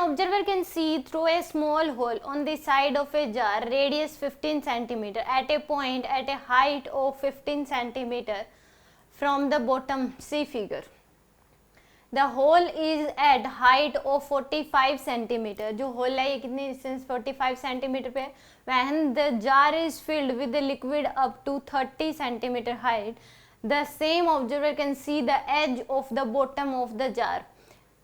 observer can see through a small hole on the side of a jar radius 15 centimeter at a point at a height of 15 centimeter from the bottom, see figure. The hole is at height of 45 centimeter. जो hole है ये कितनी distance 45 centimeter पे है. When the jar is filled with the liquid up to 30 centimeter height, the same observer can see the edge of the bottom of the jar.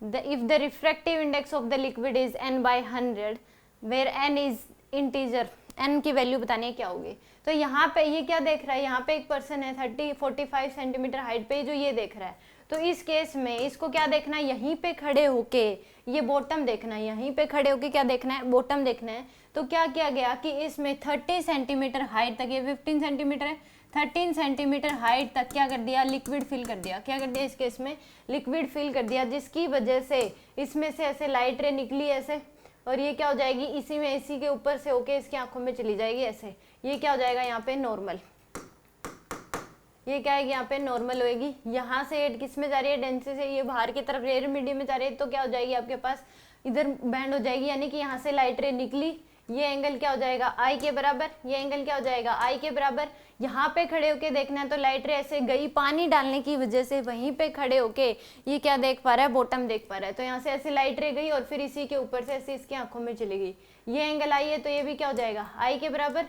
If the refractive index of the liquid is n by 100, where n is integer, n की value बतानी है क्या होगी. तो यहाँ पे ये क्या देख रहा है, यहाँ पे एक पर्सन है 45 सेंटीमीटर हाइट पे जो ये देख रहा है. तो इस केस में इसको क्या देखना है, यहीं पे खड़े होके ये बॉटम देखना है, यहीं पे खड़े होके क्या देखना है, बॉटम देखना है. तो क्या किया गया कि इसमें 30 सेंटीमीटर हाइट तक, ये 15 सेंटीमीटर है, 13 सेंटीमीटर हाइट तक क्या कर दिया, लिक्विड फिल कर दिया. क्या कर दिया, इस केस में लिक्विड फिल कर दिया, जिसकी वजह से इसमें से ऐसे लाइट रे निकली ऐसे, और ये क्या हो जाएगी, इसी में इसी के ऊपर से होके इसकी आंखों में चली जाएगी ऐसे. ये क्या हो जाएगा यहाँ पे नॉर्मल, ये क्या है यहाँ पे नॉर्मल होएगी. यहाँ से किस में जा रही है, डेंसिटी से ये बाहर की तरफ रेयर मीडियम में जा रही है, तो क्या हो जाएगी आपके पास इधर बैंड हो जाएगी, यानी कि यहाँ से लाइट रे निकली. ये एंगल क्या हो जाएगा, आई के बराबर. ये एंगल क्या हो जाएगा, आई के बराबर. यहाँ पे खड़े होके देखना है तो लाइट रे ऐसे गई, पानी डालने की वजह से वहीं पे खड़े होके ये क्या देख पा रहा है, बॉटम देख पा रहा है. तो यहाँ से ऐसे लाइट रे गई और फिर इसी के ऊपर से ऐसे इसकी आंखों में चली गई. ये एंगल आई है तो ये भी क्या हो जाएगा, आई के बराबर.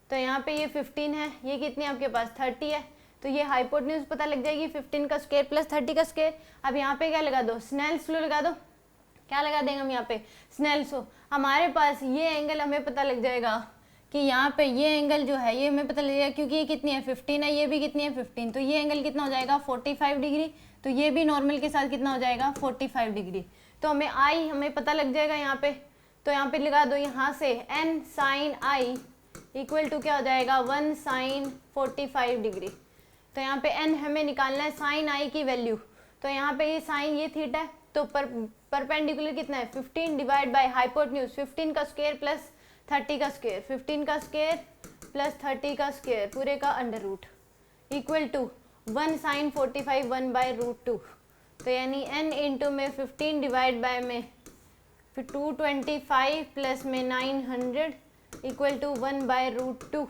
तो यहाँ पे ये 15 है, ये कितनी आपके पास 30 है. तो ये हाइपोटेन्यूज पता लग जाएगी, 15 का स्क्वायर प्लस 30 का स्क्वायर. अब यहाँ पे क्या लगा दो, स्नेल्स लॉ लगा दो. क्या लगा देंगे हम यहाँ पे, स्नेल्स लॉ. हमारे पास ये एंगल हमें पता लग जाएगा कि यहाँ पे ये एंगल जो है ये हमें पता लग जाएगा, क्योंकि ये कितनी है 15 है, ये भी कितनी है 15. तो ये एंगल कितना हो जाएगा 45 डिग्री. तो ये भी नॉर्मल के साथ कितना हो जाएगा 45 डिग्री. तो हमें आई हमें पता लग जाएगा यहाँ पे. तो यहाँ पे लगा दो, यहाँ से n sine i equal to क्या हो जाएगा 1 साइन 45 डिग्री. तो यहाँ पे n हमें निकालना है साइन आई की वैल्यू. तो यहाँ पे ये साइन ये थीटा है, तो परपेंडिकुलर कितना है 15 डिवाइड बाय हाइपोटेन्यूज 15 का स्क्वायर प्लस 30 का स्क्वायर, 15 का स्क्वायर प्लस 30 का स्क्वायर पूरे का under root equal to 1 sine 45 1 by root 2. तो यानी n इंटू में 15 डिवाइड बाय में 225 प्लस में 900 इक्वल टू 1 बाय रूट 2.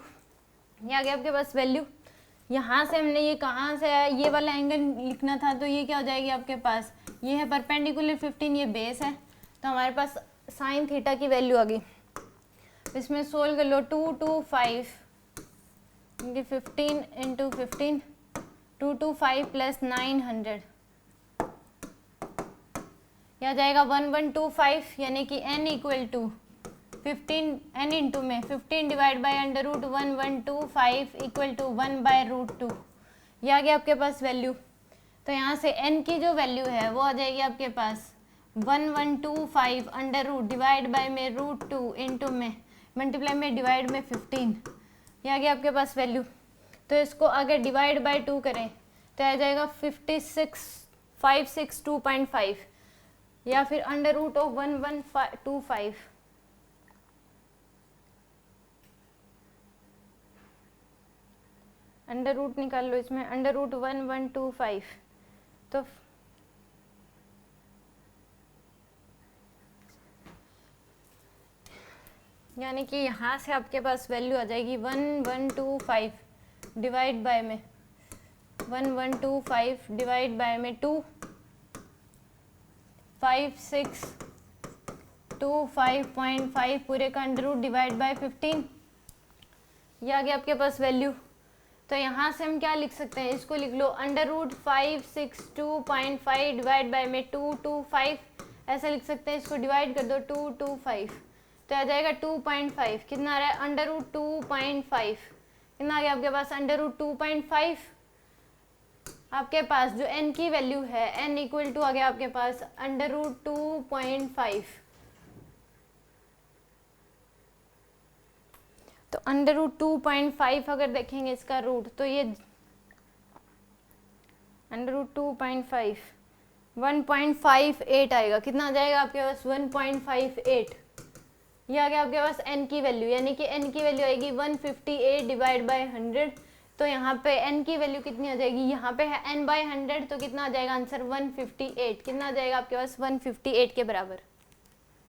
ये आ गया आपके पास वैल्यू. यहाँ से हमने ये कहाँ से आया, ये वाला एंगल लिखना था, तो ये क्या हो जाएगी आपके पास, ये है परपेंडिकुलर 15, ये बेस है. तो हमारे पास साइन थीटा की वैल्यू आ गई. इसमें सोल्व कर लो 225 15 इंटू 15 225 प्लस 900 यह जाएगा 1125, यानी कि n equal to 15 n into में 15 divide by under root 1125 equal to 1 by root 2. यह आ गया आपके पास वैल्यू. तो यहाँ से n की जो वैल्यू है वो आ जाएगी आपके पास 1125 अंडर रूट डिवाइड बाय में रूट 2 इंटू में मल्टीप्लाई में डिवाइड में 15. यह आ गया आपके पास वैल्यू. तो इसको अगर डिवाइड बाय 2 करें तो आ जाएगा 562.5 या फिर under root of 1125. Under root निकाल लो इसमें, अंडर रूट 1125. तो यानी कि यहाँ से आपके पास वैल्यू आ जाएगी 1125 डिवाइड बाय में 1125 डिवाइड बाय में 2 562.5 पूरे का अंडर रूट डिवाइड बाय 15. ये आ गया आपके पास वैल्यू. तो यहाँ से हम क्या लिख सकते हैं, इसको लिख लो अंडर रूट 562.5 डिवाइड बाय में 225 ऐसा लिख सकते हैं. इसको डिवाइड कर दो 225 तो आ जाएगा 2.5. कितना आ रहा है अंडर रूट 2.5. कितना आ गया आपके पास अंडर रूट 2.5. आपके पास जो n की वैल्यू है n इक्वल टू आ गया आपके पास अंडर रूट 2.5. तो अंडर रूट 2.5 अगर देखेंगे इसका रूट तो ये अंडर रूट 2.5 1.58 आएगा. कितना आ जाएगा आपके पास 1.58. ये आ गया आपके पास n की वैल्यू, यानी कि n की वैल्यू आएगी 158 डिवाइड बाय 100. तो यहाँ पे n की वैल्यू कितनी आ जाएगी, यहाँ पे है n बाय 100 तो कितना आ जाएगा आंसर 158. कितना आ जाएगा आपके पास 158 के बराबर.